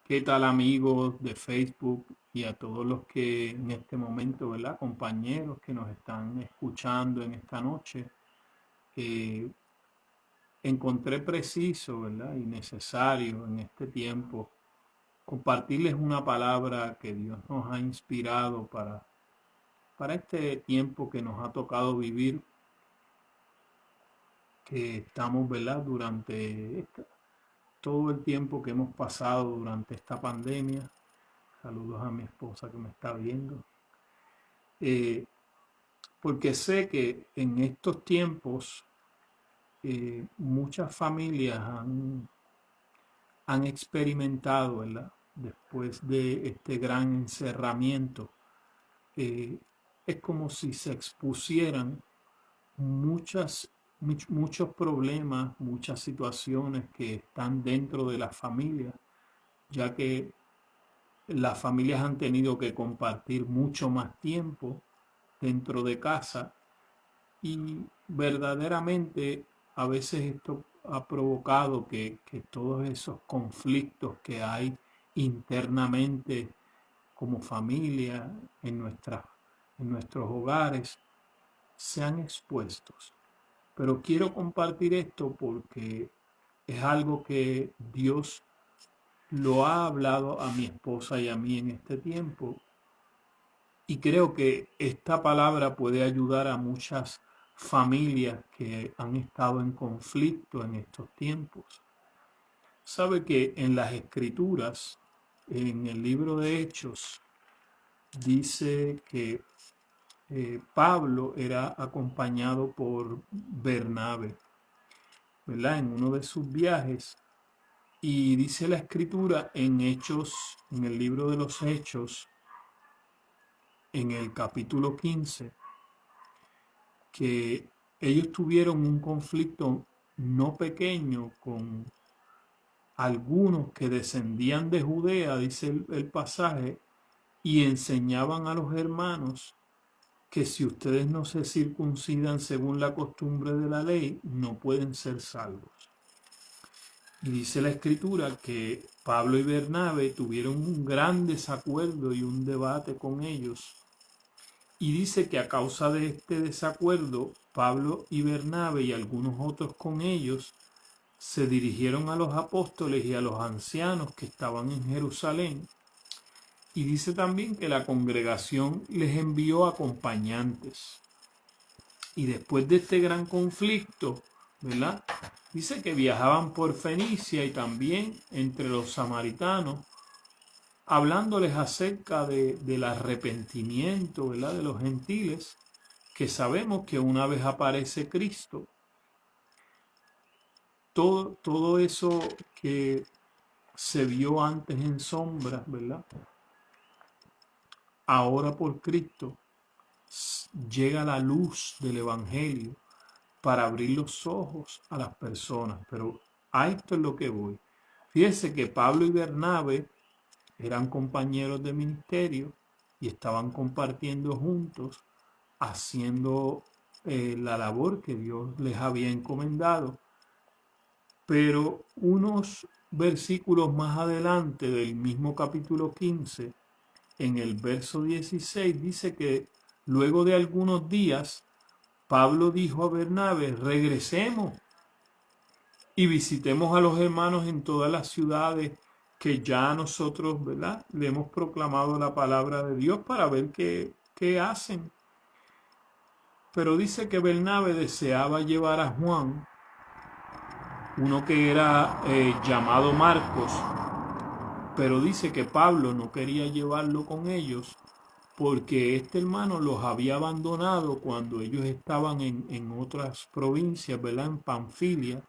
¿Qué tal amigos de Facebook y a todos los que en este momento, ¿verdad? Compañeros que nos están escuchando en esta noche? Eh, Encontré preciso, ¿verdad? Y necesario en este tiempo compartirles una palabra que Dios nos ha inspirado para este tiempo que nos ha tocado vivir, que estamos, ¿verdad? Todo el tiempo que hemos pasado durante esta pandemia. Saludos a mi esposa que me está viendo. Eh, Porque sé que en estos tiempos muchas familias han experimentado, ¿verdad? Después de este gran encerramiento, eh, es como si se expusieran muchos problemas, muchas situaciones que están dentro de las familias, ya que las familias han tenido que compartir mucho más tiempo dentro de casa. Y verdaderamente a veces esto ha provocado que todos esos conflictos que hay internamente como familia en nuestros hogares sean expuestos. Pero quiero compartir esto porque es algo que Dios lo ha hablado a mi esposa y a mí en este tiempo. Y creo que esta palabra puede ayudar a muchas familias que han estado en conflicto en estos tiempos. Sabe que en las escrituras, en el libro de Hechos, dice que Pablo era acompañado por Bernabé, ¿verdad? En uno de sus viajes. Y dice la escritura en Hechos, en el libro de los Hechos, en el capítulo 15, que ellos tuvieron un conflicto no pequeño con algunos que descendían de Judea, dice el pasaje, y enseñaban a los hermanos que si ustedes no se circuncidan según la costumbre de la ley, no pueden ser salvos. Y dice la escritura que Pablo y Bernabé tuvieron un gran desacuerdo y un debate con ellos. Y dice que a causa de este desacuerdo, Pablo y Bernabé y algunos otros con ellos se dirigieron a los apóstoles y a los ancianos que estaban en Jerusalén. Y dice también que la congregación les envió acompañantes. Y después de este gran conflicto, ¿verdad? Dice que viajaban por Fenicia y también entre los samaritanos, hablándoles acerca del arrepentimiento, ¿verdad? De los gentiles, que sabemos que una vez aparece Cristo, todo eso que se vio antes en sombras, ¿verdad? Ahora por Cristo llega la luz del Evangelio para abrir los ojos a las personas. Pero a esto es lo que voy. Fíjese que Pablo y Bernabé eran compañeros de ministerio y estaban compartiendo juntos, haciendo la labor que Dios les había encomendado. Pero unos versículos más adelante del mismo capítulo 15, en el verso 16, dice que luego de algunos días, Pablo dijo a Bernabé, regresemos y visitemos a los hermanos en todas las ciudades que ya nosotros, ¿verdad? Le hemos proclamado la palabra de Dios para ver qué hacen. Pero dice que Bernabé deseaba llevar a Juan, uno que era llamado Marcos, pero dice que Pablo no quería llevarlo con ellos porque este hermano los había abandonado cuando ellos estaban en otras provincias, ¿verdad? En Panfilia,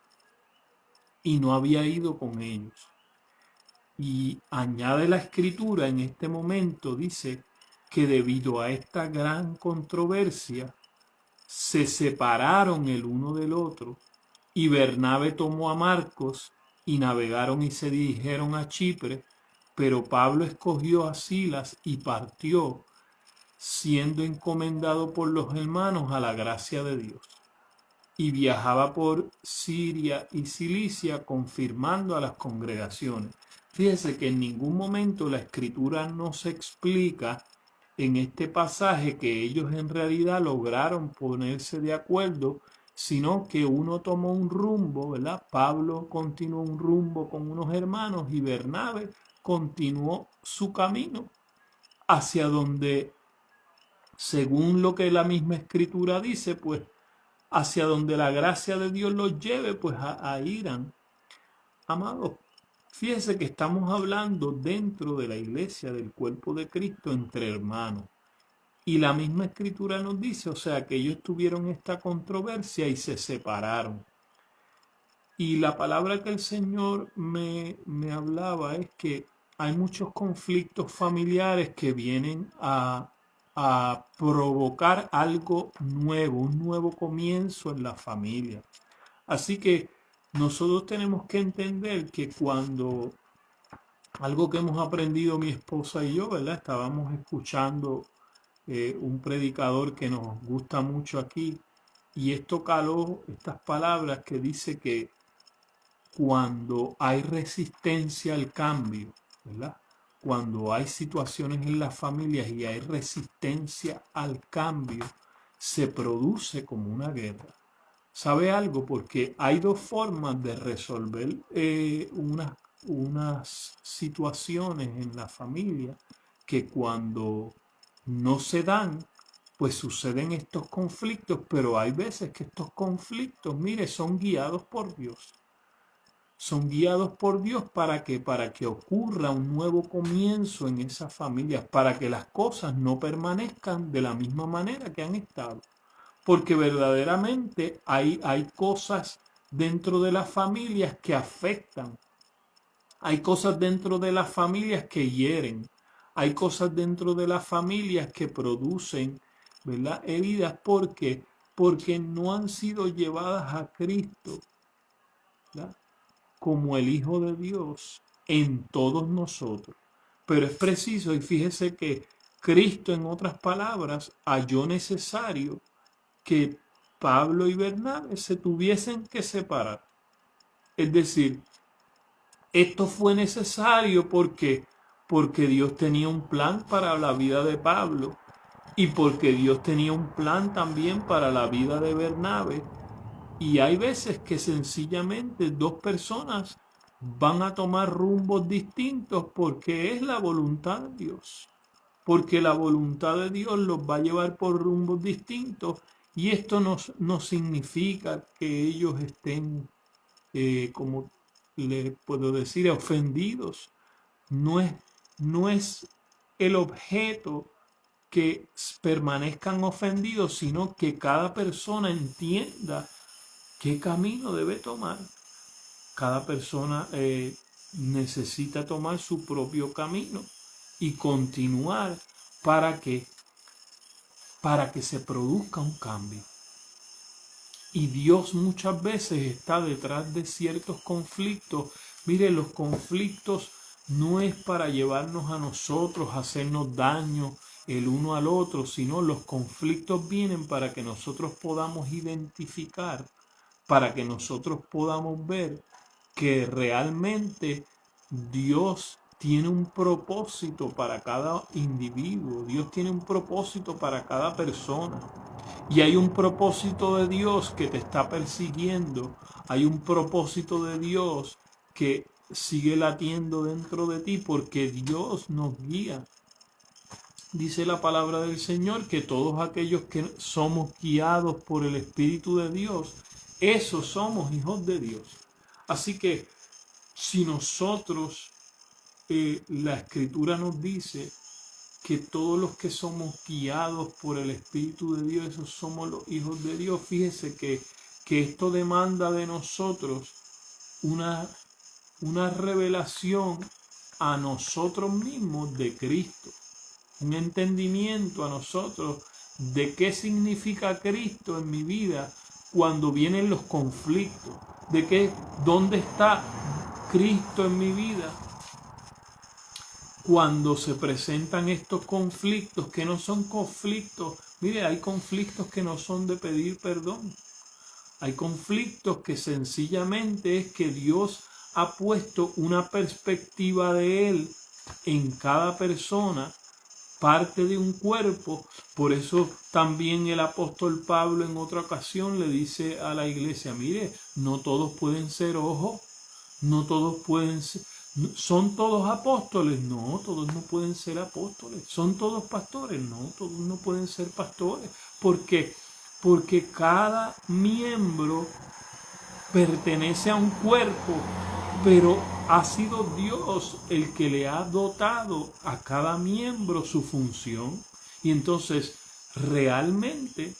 y no había ido con ellos. Y añade la escritura en este momento, dice que debido a esta gran controversia, se separaron el uno del otro, y Bernabé tomó a Marcos y navegaron y se dirigieron a Chipre, pero Pablo escogió a Silas y partió, siendo encomendado por los hermanos a la gracia de Dios. Y viajaba por Siria y Cilicia confirmando a las congregaciones. Fíjese que en ningún momento la escritura nos explica en este pasaje que ellos en realidad lograron ponerse de acuerdo, sino que uno tomó un rumbo, ¿verdad? Pablo continuó un rumbo con unos hermanos y Bernabé continuó su camino hacia donde, según lo que la misma escritura dice, pues hacia donde la gracia de Dios los lleve, pues a irán. Amados, fíjese que estamos hablando dentro de la iglesia del cuerpo de Cristo entre hermanos. Y la misma escritura nos dice, o sea, que ellos tuvieron esta controversia y se separaron. Y la palabra que el Señor me hablaba es que hay muchos conflictos familiares que vienen a provocar algo nuevo, un nuevo comienzo en la familia. Así que nosotros tenemos que entender que cuando algo que hemos aprendido mi esposa y yo, ¿verdad? Estábamos escuchando un predicador que nos gusta mucho aquí y esto caló estas palabras que dice que cuando hay resistencia al cambio, ¿verdad? Cuando hay situaciones en las familias y hay resistencia al cambio, se produce como una guerra. ¿Sabe algo? Porque hay dos formas de resolver unas situaciones en la familia que cuando no se dan, pues suceden estos conflictos, pero hay veces que estos conflictos, mire, son guiados por Dios. Son guiados por Dios para que ocurra un nuevo comienzo en esas familias, para que las cosas no permanezcan de la misma manera que han estado. Porque verdaderamente hay cosas dentro de las familias que afectan. Hay cosas dentro de las familias que hieren. Hay cosas dentro de las familias que producen, ¿verdad?, heridas porque no han sido llevadas a Cristo, ¿verdad?, como el Hijo de Dios en todos nosotros. Pero es preciso, y fíjese que Cristo, en otras palabras, halló necesario que Pablo y Bernabé se tuviesen que separar. Es decir, esto fue necesario porque Dios tenía un plan para la vida de Pablo y porque Dios tenía un plan también para la vida de Bernabé. Y hay veces que sencillamente dos personas van a tomar rumbos distintos porque es la voluntad de Dios. Porque la voluntad de Dios los va a llevar por rumbos distintos y esto no significa que ellos estén, como le puedo decir, ofendidos. No es, no es el objeto que permanezcan ofendidos, sino que cada persona entienda qué camino debe tomar. Cada persona necesita tomar su propio camino y continuar para que, para que se produzca un cambio. Y Dios muchas veces está detrás de ciertos conflictos. Mire, los conflictos no es para llevarnos a nosotros, a hacernos daño el uno al otro, sino los conflictos vienen para que nosotros podamos identificar, para que nosotros podamos ver que realmente Dios tiene un propósito para cada individuo, Dios tiene un propósito para cada persona. Y hay un propósito de Dios que te está persiguiendo, hay un propósito de Dios que sigue latiendo dentro de ti porque Dios nos guía. Dice la palabra del Señor que todos aquellos que somos guiados por el Espíritu de Dios, esos somos hijos de Dios. Así que si nosotros, la Escritura nos dice que todos los que somos guiados por el Espíritu de Dios, esos somos los hijos de Dios, fíjese que esto demanda de nosotros una revelación a nosotros mismos de Cristo, un entendimiento a nosotros de qué significa Cristo en mi vida cuando vienen los conflictos, de qué, dónde está Cristo en mi vida cuando se presentan estos conflictos que no son conflictos. Mire, hay conflictos que no son de pedir perdón. Hay conflictos que sencillamente es que Dios ha puesto una perspectiva de Él en cada persona, parte de un cuerpo. Por eso también el apóstol Pablo en otra ocasión le dice a la iglesia, mire, no todos pueden ser ojos, no todos pueden ser, ¿son todos apóstoles? No, todos no pueden ser apóstoles. ¿Son todos pastores? No, todos no pueden ser pastores. ¿Por qué? Porque cada miembro pertenece a un cuerpo, pero ha sido Dios el que le ha dotado a cada miembro su función. Y entonces realmente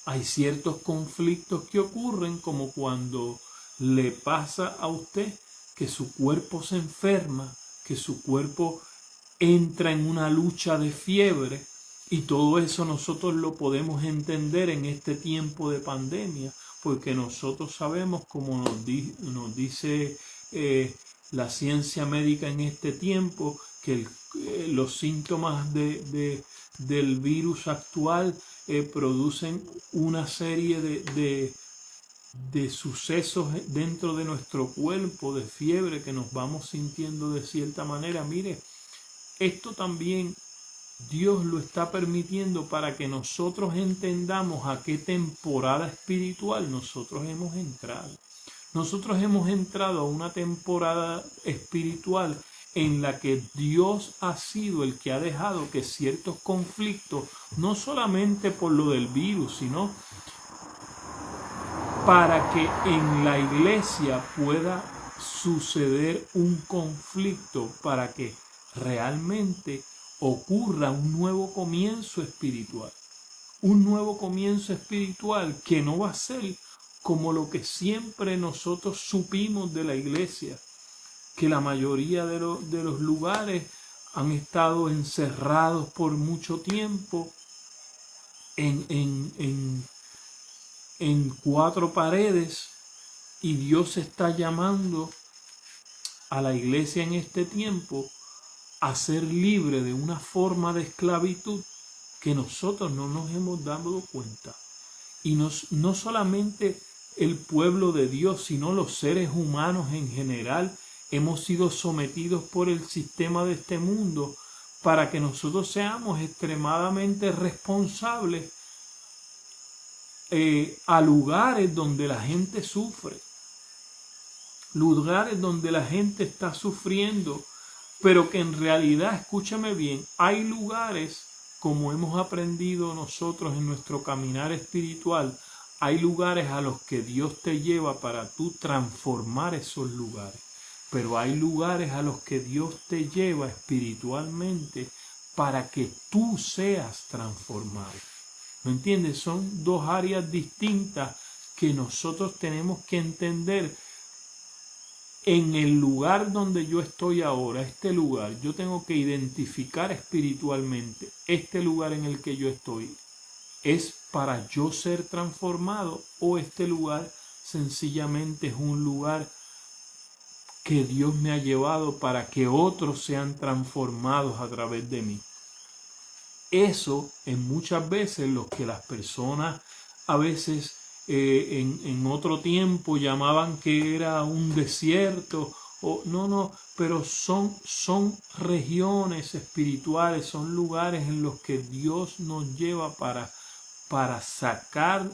hay ciertos conflictos que ocurren, como cuando le pasa a usted que su cuerpo se enferma, que su cuerpo entra en una lucha de fiebre, y todo eso nosotros lo podemos entender en este tiempo de pandemia, porque nosotros sabemos, como nos dice la ciencia médica en este tiempo, que los síntomas del virus actual producen una serie de sucesos dentro de nuestro cuerpo, de fiebre, que nos vamos sintiendo de cierta manera. Mire, esto también Dios lo está permitiendo para que nosotros entendamos a qué temporada espiritual nosotros hemos entrado. Nosotros hemos entrado a una temporada espiritual en la que Dios ha sido el que ha dejado que ciertos conflictos, no solamente por lo del virus, sino para que en la iglesia pueda suceder un conflicto, para que realmente ocurra un nuevo comienzo espiritual. Un nuevo comienzo espiritual que no va a ser como lo que siempre nosotros supimos de la iglesia, que la mayoría de los lugares han estado encerrados por mucho tiempo en cuatro paredes, y Dios está llamando a la iglesia en este tiempo a ser libre de una forma de esclavitud que nosotros no nos hemos dado cuenta. Y no solamente el pueblo de Dios, sino los seres humanos en general, hemos sido sometidos por el sistema de este mundo para que nosotros seamos extremadamente responsables a lugares donde la gente sufre, lugares donde la gente está sufriendo, pero que en realidad, escúchame bien, hay lugares, como hemos aprendido nosotros en nuestro caminar espiritual, hay lugares a los que Dios te lleva para tú transformar esos lugares, pero hay lugares a los que Dios te lleva espiritualmente para que tú seas transformado. ¿Me entiendes? Son dos áreas distintas que nosotros tenemos que entender. En el lugar donde yo estoy ahora, este lugar, yo tengo que identificar espiritualmente este lugar en el que yo estoy. ¿Es para yo ser transformado, o este lugar sencillamente es un lugar que Dios me ha llevado para que otros sean transformados a través de mí? Eso es muchas veces lo que las personas a veces en otro tiempo llamaban que era un desierto, o no, pero son regiones espirituales, son lugares en los que Dios nos lleva para sacar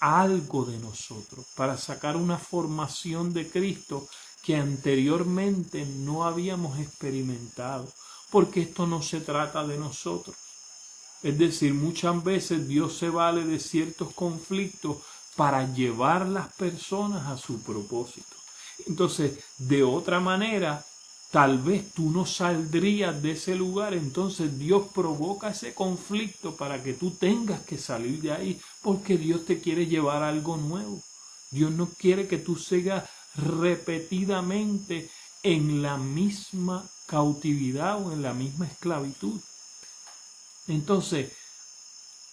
algo de nosotros, para sacar una formación de Cristo que anteriormente no habíamos experimentado, porque esto no se trata de nosotros. Es decir, muchas veces Dios se vale de ciertos conflictos para llevar las personas a su propósito. Entonces, de otra manera, tal vez tú no saldrías de ese lugar. Entonces Dios provoca ese conflicto para que tú tengas que salir de ahí, porque Dios te quiere llevar a algo nuevo. Dios no quiere que tú sigas repetidamente en la misma cautividad o en la misma esclavitud. Entonces,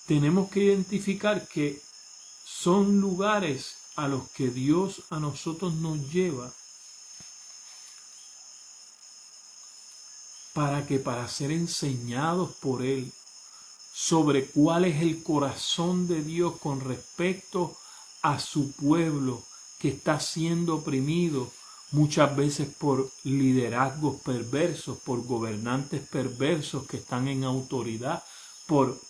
tenemos que identificar que son lugares a los que Dios a nosotros nos lleva para ser enseñados por Él sobre cuál es el corazón de Dios con respecto a su pueblo que está siendo oprimido muchas veces por liderazgos perversos, por gobernantes perversos que están en autoridad, por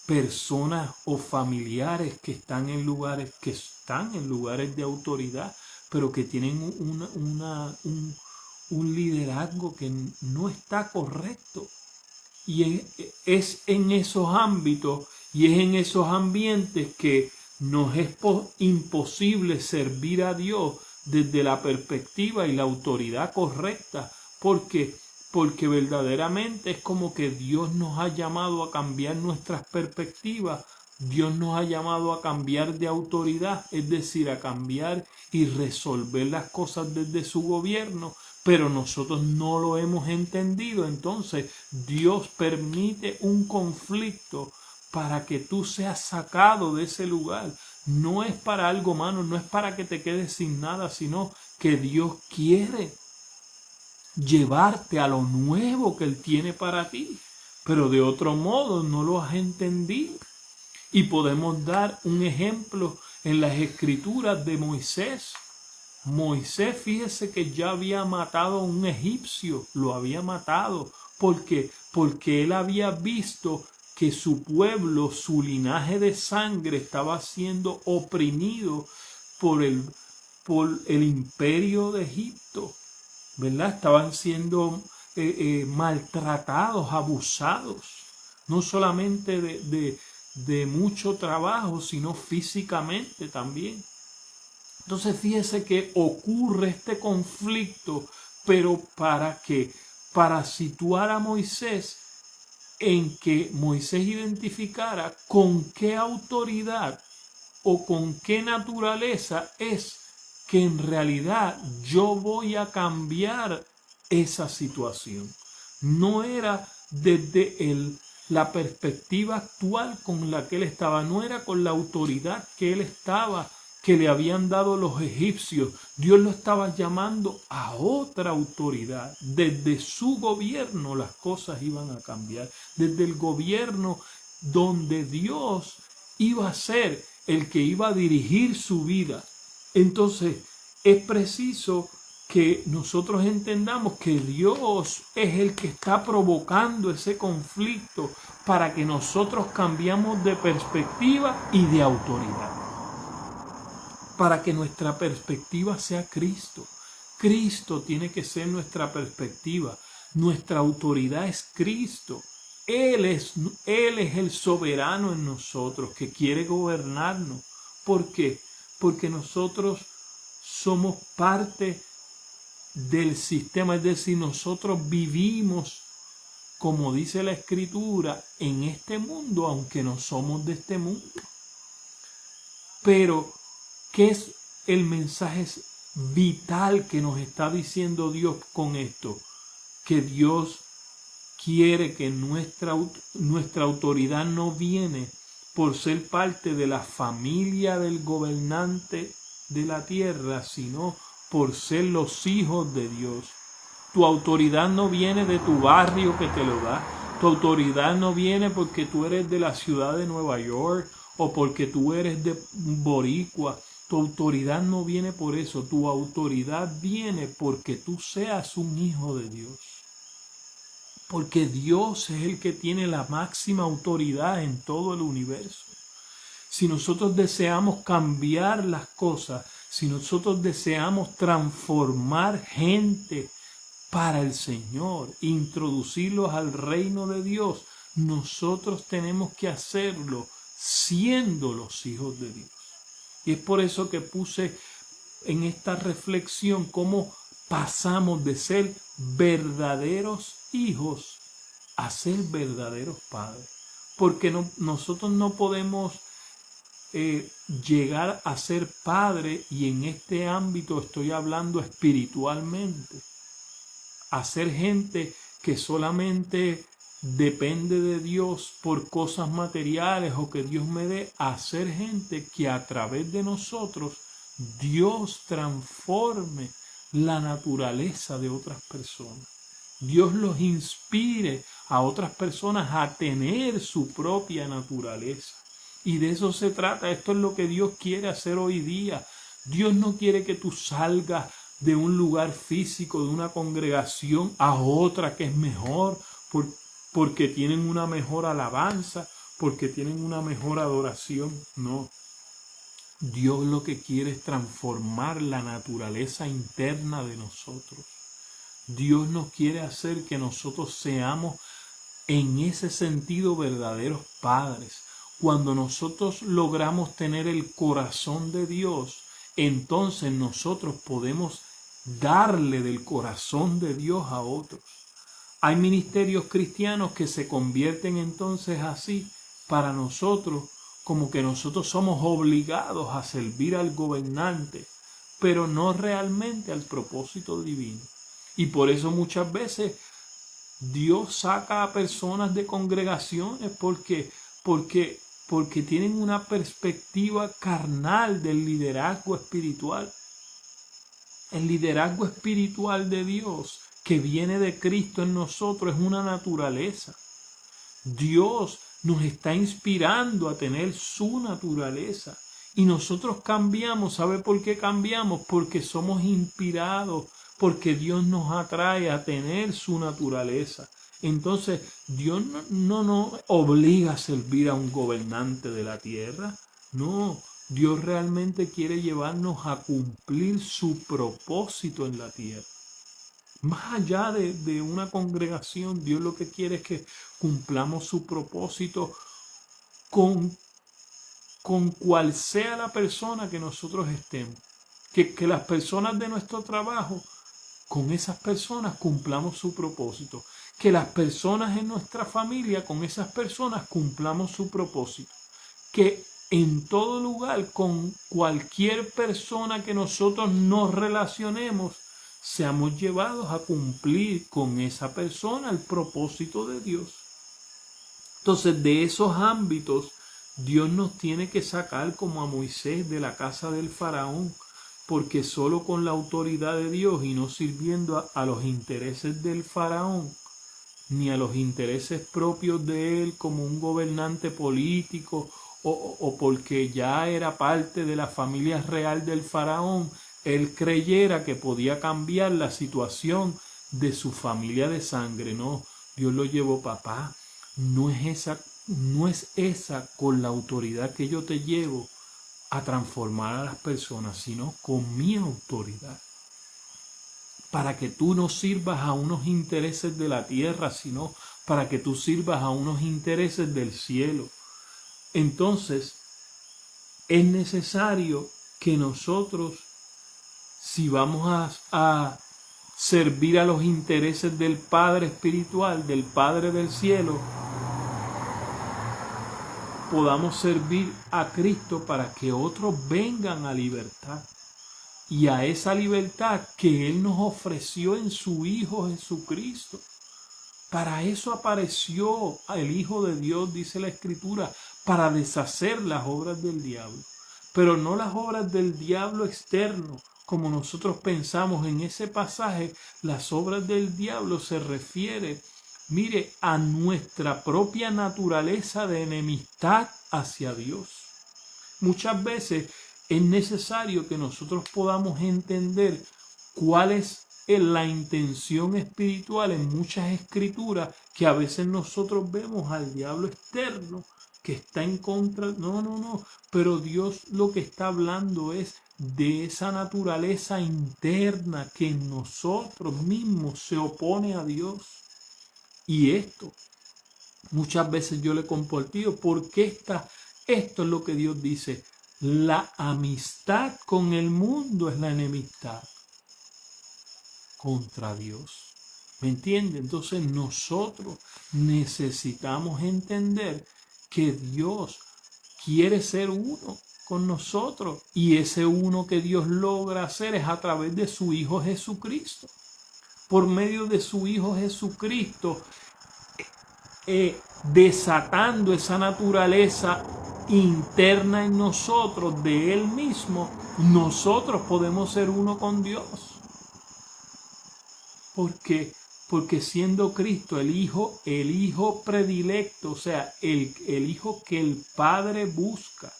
personas o familiares que están en lugares de autoridad, pero que tienen un liderazgo que no está correcto. Y es en esos ámbitos y es en esos ambientes que nos es imposible servir a Dios desde la perspectiva y la autoridad correcta, porque verdaderamente es como que Dios nos ha llamado a cambiar nuestras perspectivas. Dios nos ha llamado a cambiar de autoridad, es decir, a cambiar y resolver las cosas desde su gobierno, pero nosotros no lo hemos entendido. Entonces Dios permite un conflicto para que tú seas sacado de ese lugar. No es para algo malo, no es para que te quedes sin nada, sino que Dios quiere llevarte a lo nuevo que Él tiene para ti. Pero de otro modo no lo has entendido. Y podemos dar un ejemplo en las escrituras de Moisés. Moisés, fíjese que ya había matado a un egipcio, lo había matado. ¿Por qué? Porque él había visto que su pueblo, su linaje de sangre estaba siendo oprimido por el imperio de Egipto, ¿verdad? Estaban siendo maltratados, abusados, no solamente de mucho trabajo, sino físicamente también. Entonces fíjese que ocurre este conflicto, pero para situar a Moisés en que Moisés identificara con qué autoridad o con qué naturaleza es que en realidad yo voy a cambiar esa situación. No era desde la perspectiva actual con la que él estaba, no era con la autoridad que él estaba, que le habían dado los egipcios. Dios lo estaba llamando a otra autoridad. Desde su gobierno las cosas iban a cambiar. Desde el gobierno donde Dios iba a ser el que iba a dirigir su vida. Entonces es preciso que nosotros entendamos que Dios es el que está provocando ese conflicto para que nosotros cambiemos de perspectiva y de autoridad. Para que nuestra perspectiva sea Cristo. Cristo tiene que ser nuestra perspectiva. Nuestra autoridad es Cristo. Él es el soberano en nosotros que quiere gobernarnos. ¿Por qué? Porque nosotros somos parte del sistema, es decir, nosotros vivimos, como dice la Escritura, en este mundo, aunque no somos de este mundo. Pero ¿qué es el mensaje vital que nos está diciendo Dios con esto? Que Dios quiere que nuestra autoridad no viene por ser parte de la familia del gobernante de la tierra, sino por ser los hijos de Dios. Tu autoridad no viene de tu barrio que te lo da. Tu autoridad no viene porque tú eres de la ciudad de Nueva York o porque tú eres de Boricua. Tu autoridad no viene por eso. Tu autoridad viene porque tú seas un hijo de Dios. Porque Dios es el que tiene la máxima autoridad en todo el universo. Si nosotros deseamos cambiar las cosas, si nosotros deseamos transformar gente para el Señor, introducirlos al reino de Dios, nosotros tenemos que hacerlo siendo los hijos de Dios. Y es por eso que puse en esta reflexión cómo pasamos de ser verdaderos hijos a ser verdaderos padres. Porque nosotros no podemos llegar a ser padre, y en este ámbito estoy hablando espiritualmente, a ser gente que solamente depende de Dios por cosas materiales o que Dios me dé, a ser gente que a través de nosotros Dios transforme la naturaleza de otras personas. Dios los inspire a otras personas a tener su propia naturaleza. Y de eso se trata. Esto es lo que Dios quiere hacer hoy día. Dios no quiere que tú salgas de un lugar físico, de una congregación a otra que es mejor, porque tienen una mejor alabanza, porque tienen una mejor adoración. No. Dios lo que quiere es transformar la naturaleza interna de nosotros. Dios nos quiere hacer que nosotros seamos en ese sentido verdaderos padres. Cuando nosotros logramos tener el corazón de Dios, entonces nosotros podemos darle del corazón de Dios a otros. Hay ministerios cristianos que se convierten entonces así para nosotros, como que nosotros somos obligados a servir al gobernante, pero no realmente al propósito divino. Y por eso muchas veces Dios saca a personas de congregaciones porque tienen una perspectiva carnal del liderazgo espiritual. El liderazgo espiritual de Dios que viene de Cristo en nosotros es una naturaleza. Dios nos está inspirando a tener su naturaleza. Y nosotros cambiamos. ¿Sabe por qué cambiamos? Porque somos inspirados, porque Dios nos atrae a tener su naturaleza. Entonces, Dios no nos obliga a servir a un gobernante de la tierra. No, Dios realmente quiere llevarnos a cumplir su propósito en la tierra. Más allá de una congregación, Dios lo que quiere es que cumplamos su propósito con cual sea la persona que nosotros estemos. Que las personas de nuestro trabajo, con esas personas cumplamos su propósito. Que las personas en nuestra familia, con esas personas cumplamos su propósito. Que en todo lugar, con cualquier persona que nosotros nos relacionemos, seamos llevados a cumplir con esa persona el propósito de Dios. Entonces, de esos ámbitos, Dios nos tiene que sacar como a Moisés de la casa del faraón, porque solo con la autoridad de Dios y no sirviendo a los intereses del faraón, ni a los intereses propios de él como un gobernante político o porque ya era parte de la familia real del faraón, él creyera que podía cambiar la situación de su familia de sangre. No, Dios lo llevó, papá, no es esa con la autoridad que yo te llevo a transformar a las personas, sino con mi autoridad. Para que tú no sirvas a unos intereses de la tierra, sino para que tú sirvas a unos intereses del cielo. Entonces, es necesario que nosotros, si vamos a servir a los intereses del Padre espiritual, del Padre del cielo, podamos servir a Cristo para que otros vengan a libertad. Y a esa libertad que Él nos ofreció en su Hijo Jesucristo. Para eso apareció el Hijo de Dios, dice la Escritura, para deshacer las obras del diablo. Pero no las obras del diablo externo, como nosotros pensamos en ese pasaje. Las obras del diablo se refiere, mire, a nuestra propia naturaleza de enemistad hacia Dios. Muchas veces es necesario que nosotros podamos entender cuál es la intención espiritual en muchas escrituras, que a veces nosotros vemos al diablo externo que está en contra. No, pero Dios lo que está hablando es de esa naturaleza interna que en nosotros mismos se opone a Dios. Y esto muchas veces yo le he compartido, porque esto es lo que Dios dice. La amistad con el mundo es la enemistad contra Dios. ¿Me entiende? Entonces nosotros necesitamos entender que Dios quiere ser uno con nosotros, y ese uno que Dios logra hacer es a través de su Hijo Jesucristo. Por medio de su Hijo Jesucristo, desatando esa naturaleza interna en nosotros de Él mismo, nosotros podemos ser uno con Dios. ¿Por qué? Porque siendo Cristo el hijo predilecto, o sea, el hijo que el Padre busca,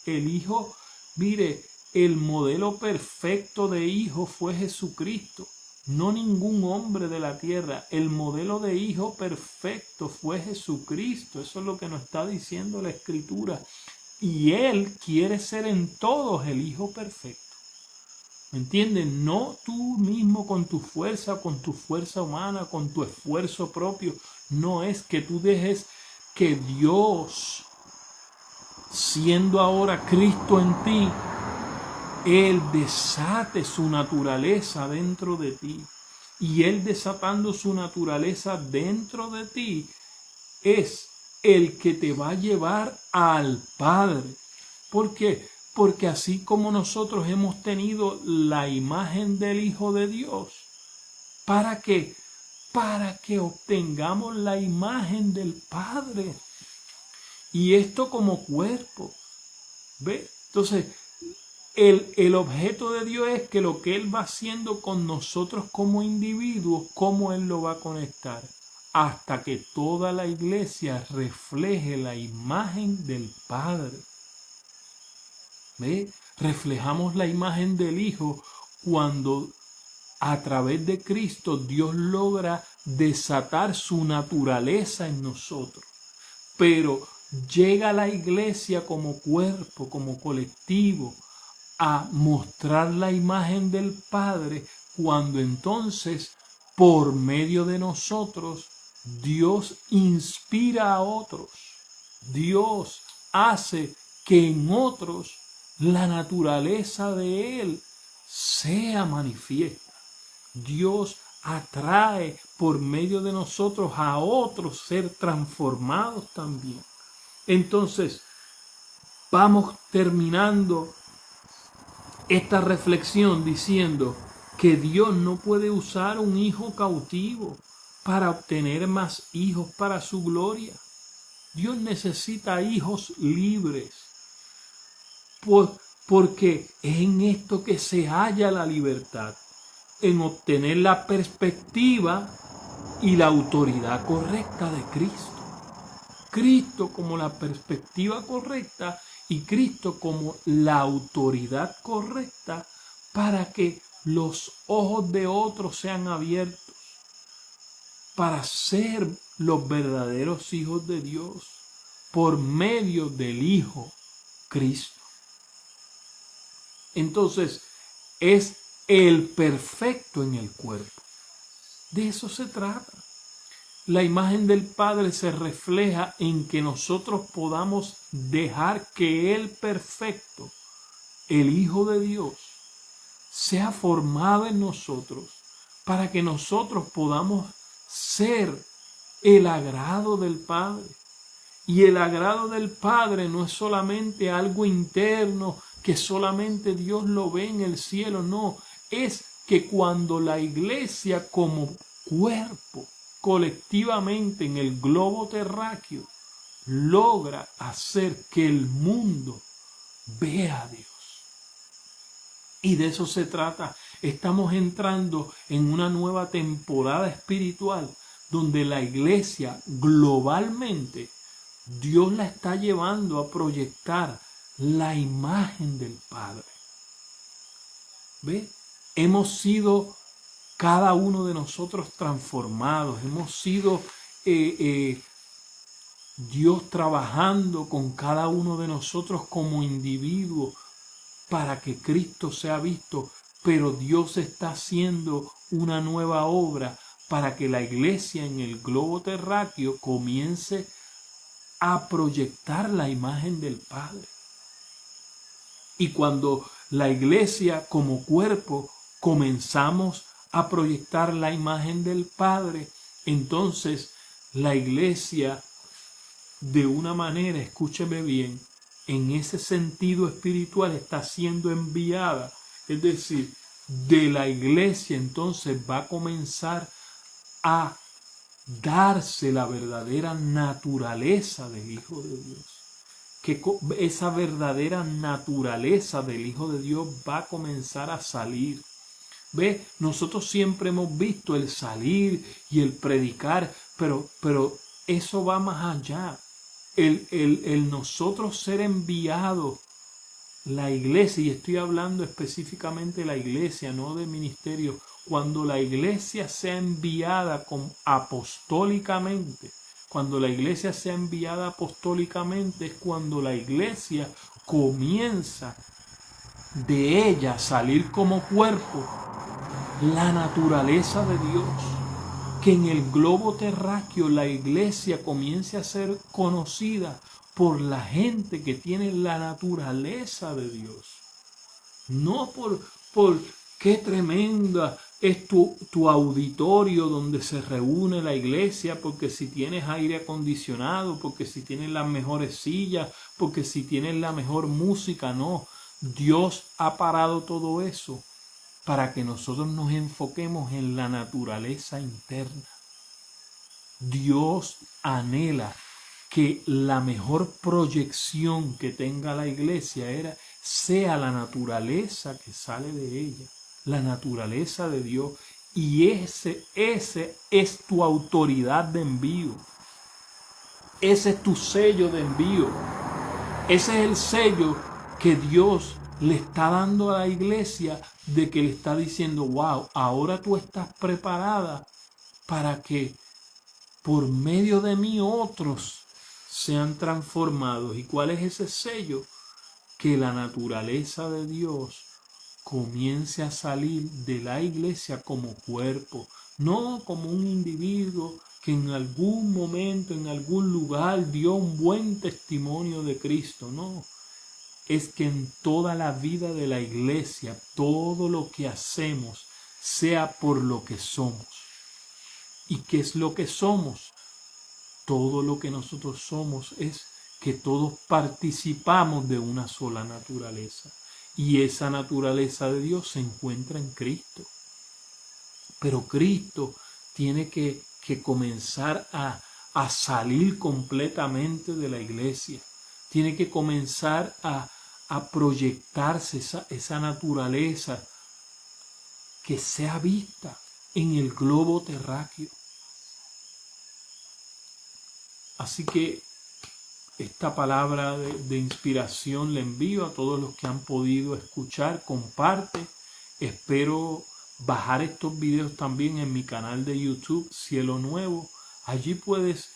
el hijo, mire, el modelo perfecto de hijo fue Jesucristo, no ningún hombre de la tierra. El modelo de hijo perfecto fue Jesucristo. Eso es lo que nos está diciendo la Escritura. Y Él quiere ser en todos el hijo perfecto. ¿Me entiendes? No tú mismo con tu fuerza humana, con tu esfuerzo propio. No es que tú dejes que Dios, siendo ahora Cristo en ti, Él desate su naturaleza dentro de ti. Y Él desatando su naturaleza dentro de ti es el que te va a llevar al Padre. ¿Por qué? Porque así como nosotros hemos tenido la imagen del Hijo de Dios, ¿para qué? Para que obtengamos la imagen del Padre. Y esto como cuerpo. ¿Ve? Entonces, el objeto de Dios es que lo que Él va haciendo con nosotros como individuos, cómo Él lo va a conectar. Hasta que toda la iglesia refleje la imagen del Padre. ¿Ve? Reflejamos la imagen del Hijo cuando a través de Cristo Dios logra desatar su naturaleza en nosotros. Pero llega la iglesia como cuerpo, como colectivo, a mostrar la imagen del Padre cuando entonces, por medio de nosotros, Dios inspira a otros. Dios hace que en otros la naturaleza de Él sea manifiesta. Dios atrae por medio de nosotros a otros ser transformados también. Entonces, vamos terminando esta reflexión diciendo que Dios no puede usar un hijo cautivo para obtener más hijos para su gloria. Dios necesita hijos libres, porque es en esto que se halla la libertad, en obtener la perspectiva y la autoridad correcta de Cristo. Cristo como la perspectiva correcta y Cristo como la autoridad correcta para que los ojos de otros sean abiertos para ser los verdaderos hijos de Dios por medio del Hijo Cristo. Entonces, es el perfecto en el cuerpo. De eso se trata. La imagen del Padre se refleja en que nosotros podamos dejar que el perfecto, el Hijo de Dios, sea formado en nosotros para que nosotros podamos ser el agrado del Padre. Y el agrado del Padre no es solamente algo interno que solamente Dios lo ve en el cielo, no, es que cuando la iglesia como cuerpo colectivamente en el globo terráqueo logra hacer que el mundo vea a Dios. Y de eso se trata. Estamos entrando en una nueva temporada espiritual donde la iglesia globalmente, Dios la está llevando a proyectar la imagen del Padre. ¿Ve? Hemos sido cada uno de nosotros transformados. Hemos sido Dios trabajando con cada uno de nosotros como individuos para que Cristo sea visto, pero Dios está haciendo una nueva obra para que la iglesia en el globo terráqueo comience a proyectar la imagen del Padre. Y cuando la iglesia como cuerpo comenzamos a proyectar la imagen del Padre, entonces la iglesia de una manera, escúcheme bien, en ese sentido espiritual está siendo enviada. Es decir, de la iglesia entonces va a comenzar a darse la verdadera naturaleza del Hijo de Dios. Que esa verdadera naturaleza del Hijo de Dios va a comenzar a salir. ¿Ve? Nosotros siempre hemos visto el salir y el predicar, pero eso va más allá. El nosotros ser enviados, la iglesia, y estoy hablando específicamente de la iglesia, no de ministerio, cuando la iglesia sea enviada apostólicamente, cuando la iglesia sea enviada apostólicamente es cuando la iglesia comienza de ella salir como cuerpo la naturaleza de Dios, que en el globo terráqueo la iglesia comience a ser conocida por la gente que tiene la naturaleza de Dios. No por qué tremenda es tu auditorio donde se reúne la iglesia, porque si tienes aire acondicionado, porque si tienes las mejores sillas, porque si tienes la mejor música, no. Dios ha parado todo eso para que nosotros nos enfoquemos en la naturaleza interna. Dios anhela que la mejor proyección que tenga la iglesia sea la naturaleza que sale de ella, la naturaleza de Dios. Y ese es tu autoridad de envío. Ese es tu sello de envío. Ese es el sello que Dios le está dando a la iglesia, de que le está diciendo, wow, ahora tú estás preparada para que por medio de mí otros sean transformados. ¿Y cuál es ese sello? Que la naturaleza de Dios comience a salir de la iglesia como cuerpo, no como un individuo que en algún momento, en algún lugar dio un buen testimonio de Cristo. No, es que en toda la vida de la iglesia, todo lo que hacemos sea por lo que somos. ¿Y qué es lo que somos? Todo lo que nosotros somos es que todos participamos de una sola naturaleza. Y esa naturaleza de Dios se encuentra en Cristo. Pero Cristo tiene que comenzar a salir completamente de la iglesia. Tiene que comenzar a proyectarse esa naturaleza que sea vista en el globo terráqueo. Así que esta palabra de inspiración le envío a todos los que han podido escuchar. Comparte. Espero bajar estos videos también en mi canal de YouTube, Cielo Nuevo. Allí puedes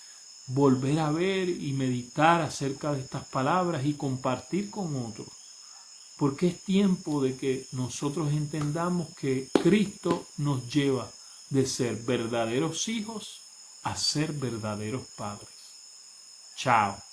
volver a ver y meditar acerca de estas palabras y compartir con otros. Porque es tiempo de que nosotros entendamos que Cristo nos lleva de ser verdaderos hijos a ser verdaderos padres. Chao.